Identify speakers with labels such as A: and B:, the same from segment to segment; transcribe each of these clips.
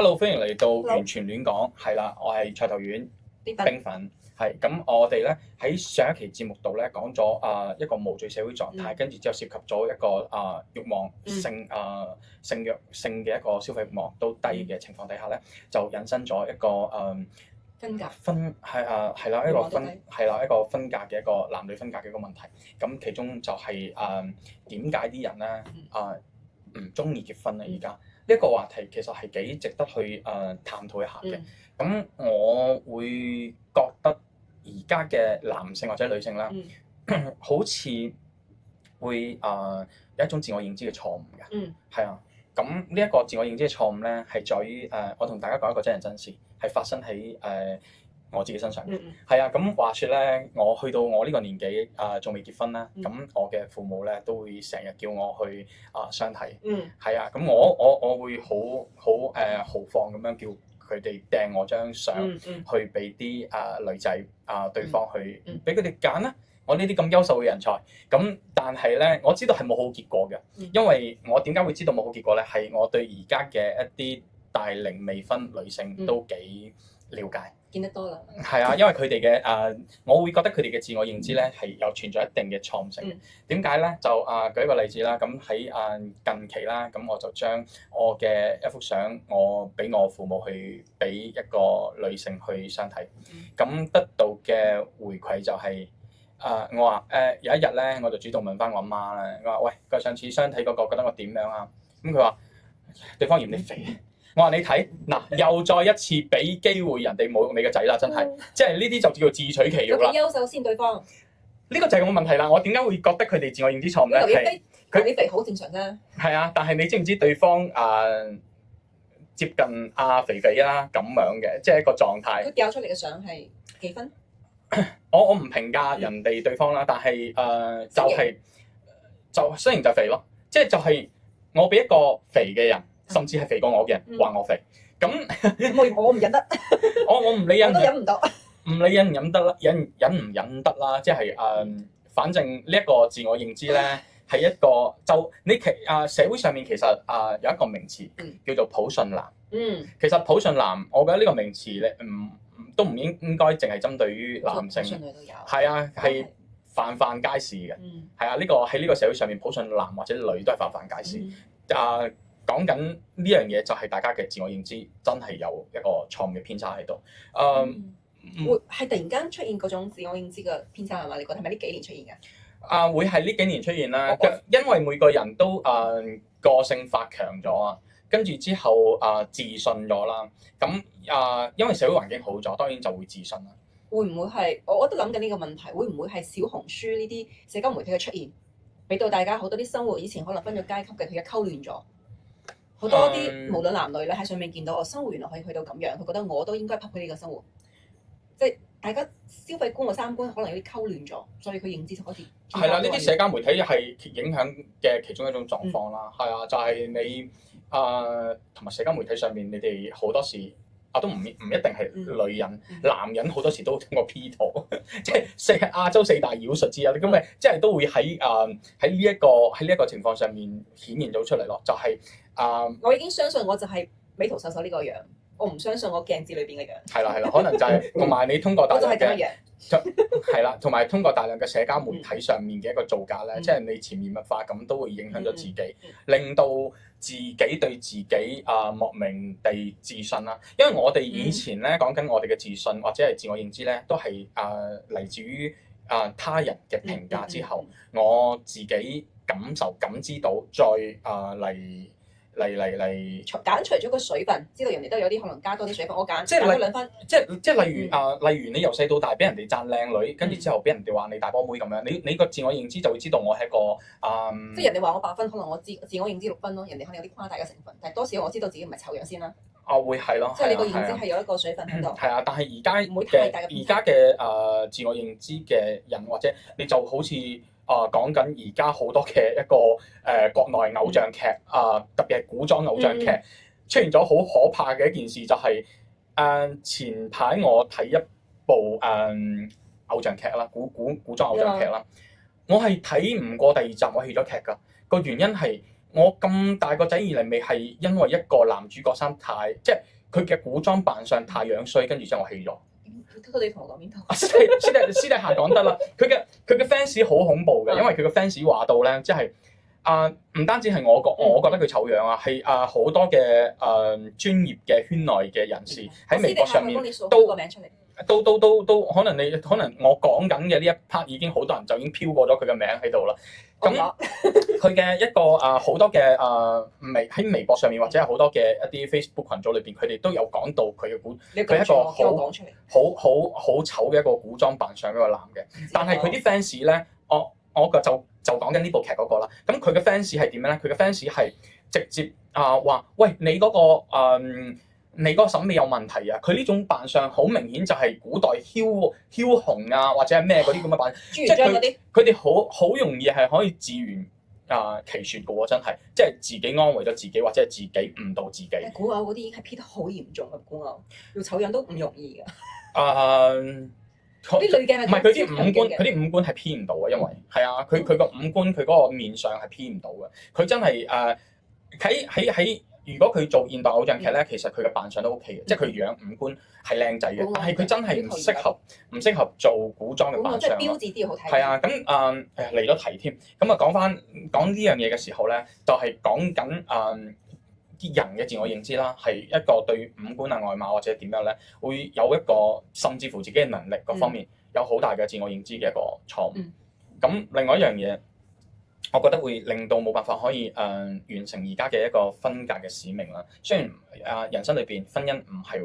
A: Hello，歡迎嚟到完全亂講，係啦，我係菜頭丸冰粉，係咁我哋咧喺上一期節目度咧講咗一個無罪社會狀態，跟住之後涉及咗一個慾望性嘅一個消費慾望都低嘅情況底下咧，就引申咗一個一個分隔嘅一個男女分隔嘅一個問題。咁其中就係點解啲人咧唔中意結婚咧？而家呢一個話題其實係幾值得去探討一下嘅。咁我會覺得而家嘅男性或者女性啦，好似會有一種自我認知嘅錯誤嘅。係啊。咁呢一個自我認知嘅錯誤咧，係在於我同大家講一個真人真事，係發生喺我自己身上嘅。係啊。咁話説咧，我去到我呢個年紀仲未結婚啦，咁我嘅父母咧都會成日叫我去相睇。係啊。咁我會好豪放咁樣叫佢哋掟我張相去俾啲女仔對方去俾佢哋揀啦。我呢啲咁優秀嘅人才，咁但係咧，我知道係冇好結果嘅，因為我點解會知道冇好結果咧？係我對而家嘅一啲大齡未婚女性都幾了解，
B: 見得多啦。
A: 係啊，因為佢哋嘅我會覺得佢哋嘅自我認知咧係有存在一定嘅錯誤性。點解咧？就舉一個例子啦，咁喺近期啦，咁我就將我嘅一幅相，我俾我父母去俾一個女性去相睇，咁得到嘅回饋就係。我話有一日咧，我就主動問翻我阿媽咧，我話喂，佢上次相睇嗰個覺得我點樣啊？咁佢話對方嫌你肥。我話你睇嗱，又再一次俾機會人哋侮辱你個仔啦，真係，即係呢啲就叫做自取其辱啦。
B: 佢優秀先對方。呢
A: 個就係我問題啦。我點解會覺得佢哋自我認知錯誤咧？係
B: 佢你肥好正常啫。係
A: 啊，但係你知唔知對方接近肥肥啦咁樣嘅，即係一個狀態。
B: 佢掉出嚟嘅相係幾分？
A: 我唔評價人哋對方啦，但係就雖然就肥咯，即係就係我俾一個肥嘅人，甚至係肥過我嘅人話我肥，咁
B: 我唔忍得，
A: 我唔理忍，
B: 我都忍唔到，
A: 唔理忍唔忍得啦，忍唔忍得啦，即係反正呢一個自我認知咧係一個就你社會上面其實有一個名詞叫做普信男。其實普信男，我覺得呢個名詞咧都唔應該淨係針對於男性，係啊，係泛泛皆是嘅，係啊，呢個喺呢個社會上面，普信男或者女都係泛泛皆是。講緊呢樣嘢就係大家嘅自我認知真係有一個錯誤嘅偏差喺度。
B: 會係突然間出現嗰種自我認知嘅偏差係嘛？你覺得係咪呢幾年出現嘅？
A: 會係呢幾年出現啦，因為每個人都個性發強咗啊。跟住之後自信咗啦，咁因為社會環境好咗，當然就會自信啦。
B: 會唔會係我都諗緊呢個問題？會唔會係小紅書呢啲社交媒體嘅出現，俾到大家好多啲生活以前可能分咗階級嘅，佢而家溝亂咗好多啲無論男女咧喺上面見到我生活原來可以去到咁樣，佢覺得我都應該匹配呢個生活，即係大家消費觀個三觀可能有啲溝亂咗，所以佢認知就開始
A: 係啦。呢啲社交媒體係影響嘅其中一種狀況啦。係啊，就係你。同埋社交媒體上面，你哋好多時都唔一定係女人，男人好多時都通過 P 圖，即係亞洲四大妖術之一。咁咪即係都會喺呢一個情況上面顯現咗出嚟咯。就係
B: 我已經相信我就係美圖秀秀呢個樣，我唔相信我鏡子裏邊嘅樣。
A: 係啦，可能就係同埋你通過大量嘅係啦，同埋通過大量嘅社交媒體上面嘅一個造假咧，即係你潛移默化咁都會影響咗自己，令到自己對自己莫名地自信啦。因為我哋以前咧講緊我哋嘅自信或者係自我認知咧，都係嚟自於他人嘅評價之後，我自己感知到再嚟
B: 揀除咗個水分，知道人哋都有啲可能加多啲水分，我揀
A: 即係
B: 加多兩分。
A: 即係例如你由細到大俾人哋讚靚女，跟住之後俾人哋話你大波妹咁樣，你個自我認知就會知道我係一個
B: 即係人哋話我8分，可能我自我認知6分咯。人哋可能有啲誇大嘅成分，但係多時我知道自己唔係醜樣先啦。
A: 會係咯，
B: 即係你個認知係有一個水分喺度。
A: 係啊，但係而家嘅自我認知嘅人，或者你就好似講緊而家好多嘅一個國內偶像劇特別係古裝偶像劇出現咗好可怕嘅一件事，就係前排我睇一部偶像劇啦，古裝偶像劇啦，我係睇唔過第2集我棄咗劇㗎。個原因係我咁大個仔以嚟未係因為一個男主角衫太即係佢嘅古裝扮相太樣衰，跟住之後我棄咗。
B: 偷偷地同我講邊套？
A: 私底下講得啦，佢嘅 fans 好恐怖嘅，因為佢嘅 fans 話到咧，即係唔單止係我覺得佢醜樣啊，係好多嘅專業嘅圈內嘅人士喺微博上面
B: 都個名出嚟。
A: 都可能我講緊嘅呢一 part 已經好多人就已經飄過咗佢嘅名喺度啦。咁佢嘅一個好多嘅喺微博上面或者係好多嘅一啲 Facebook 群組裏邊，佢哋都有講到佢嘅佢係一個好醜嘅一個古裝扮相嘅一個男嘅。但係佢啲 fans 咧，我就講緊呢部劇嗰個啦。咁佢嘅 fans 係點樣咧？佢嘅 fans 係直接話喂，你嗰個審美有問題啊！佢呢種扮相好明顯就係古代梟雄啊，或者係咩嗰啲咁嘅扮相，即係佢哋好容易係可以自圓其説嘅喎，真係即係自己安慰咗自己，或者係自己誤導自己。
B: 古偶嗰啲已經係 P 得好嚴重嘅古偶，要醜樣都唔容易㗎。啲女嘅
A: 唔係佢啲五官係 P 唔到嘅，因為係啊，佢個五官佢嗰個面相係 P 唔到嘅。佢真係喺如果佢做現代偶像劇咧，其實佢嘅扮相都 OK 嘅，即係佢樣五官係靚仔嘅，但係佢真係唔適合做古裝嘅扮相。
B: 即係標誌啲好睇。
A: 係啊，咁離咗題添。咁講呢樣嘢嘅時候咧，就係講緊啲人嘅自我認知啦，係一個對五官啊外貌或者點樣咧，會有一個甚至乎自己嘅能力各方面有好大嘅自我認知嘅一個錯誤。咁另外一樣嘢，我覺得會令到冇辦法可以完成而家嘅一個分隔嘅使命啦。雖然人生裏邊婚姻唔係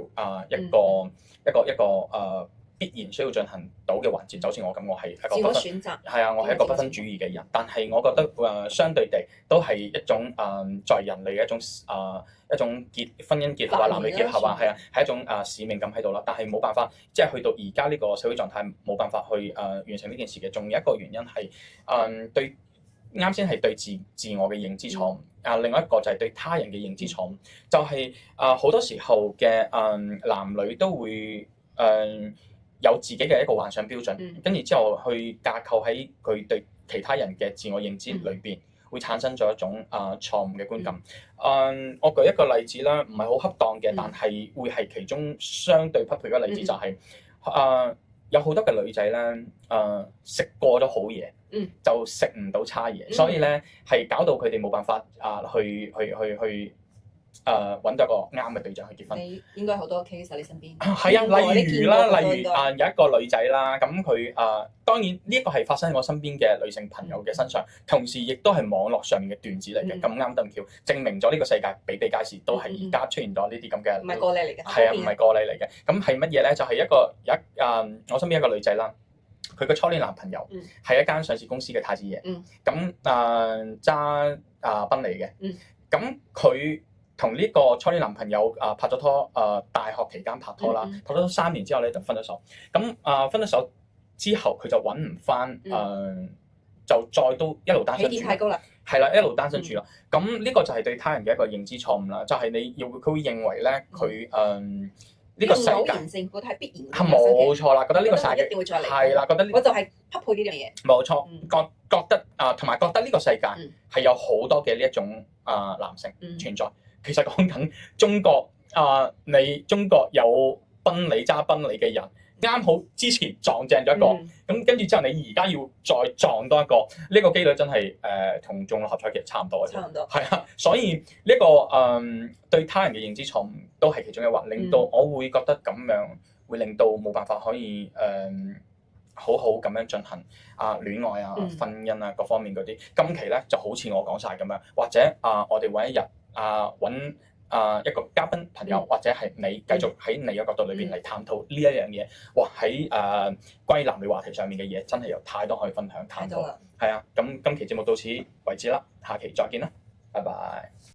A: 一個必然需要進行到嘅環節，就好似我咁，我係一個不分選擇，係啊，我係一個不分主義嘅人。但係我覺得相對地都係一種在人類嘅一種婚姻結合啊、男女結合啊，係一種使命感喺度啦。但係冇辦法，即係去到而家呢個社會狀態，冇辦法去完成呢件事嘅。仲有一個原因係對。啱先係對自我嘅認知錯誤，另外一個就係對他人嘅認知錯誤，就係好多時候嘅男女都會有自己嘅一個幻想標準，跟住之後去架構喺佢對其他人嘅自我認知裏邊，會產生咗一種錯誤嘅觀感。我舉一個例子啦，唔係好恰當嘅，但係會係其中相對匹配嘅例子，就係有好多嘅女仔咧，食過咗好嘢，就食唔到差嘢，所以咧係搞到佢哋冇辦法去揾到一個啱嘅對象去結婚。
B: 你應該好多 case 喺你身邊。
A: 係啊，例如有一個女仔啦，咁佢當然呢一個係發生喺我身邊嘅女性朋友嘅身上，同時亦都係網絡上面嘅段子嚟嘅，咁啱得咁巧，證明咗呢個世界比比皆是，都係而家出現咗呢啲咁嘅。
B: 唔係個例嚟嘅。
A: 係啊，唔係個例嚟嘅。咁係乜嘢咧？就係我身邊一個女仔啦。佢嘅初戀男朋友係一間上市公司嘅太子爺，咁揸賓利嘅，咁佢同呢個初戀男朋友拍咗拖，大學期間拍拖啦，拍咗3年之後咧就分咗手，咁分咗手之後佢就揾唔翻，就再都一路單身住，
B: 起點太高啦，
A: 係啦，一路單身住啦，咁呢個就係對他人嘅一個認知錯誤啦，就係佢會認為咧佢呢個世界
B: 性覺得係必然
A: 係冇錯啦，覺得呢個世界
B: 一定會再嚟，
A: 係啦，覺得
B: 我就係匹配呢樣嘢。
A: 冇錯，覺得同埋覺得呢個世界係有好多嘅呢一種男性存在。其實講緊中國中國有揸賓利嘅人，啱好之前撞正咗一個，咁跟住之後你而家要再撞多一個，呢個機率真係同中六合彩其實差唔多嘅。差唔多。係啊，所以呢個對他人嘅認知錯誤都係其中一環，令到我會覺得咁樣會令到冇辦法可以好好咁樣進行戀愛啊、婚姻啊各方面嗰啲。今期咧就好似我講晒咁樣，或者我哋揾一日揾一個嘉賓朋友，或者係你繼續喺你嘅角度裏邊嚟探討呢一樣嘢。哇！喺關於男女話題上面嘅嘢，真係有太多可以分享探討。係啊，咁今期節目到此為止啦，下期再見啦，拜拜。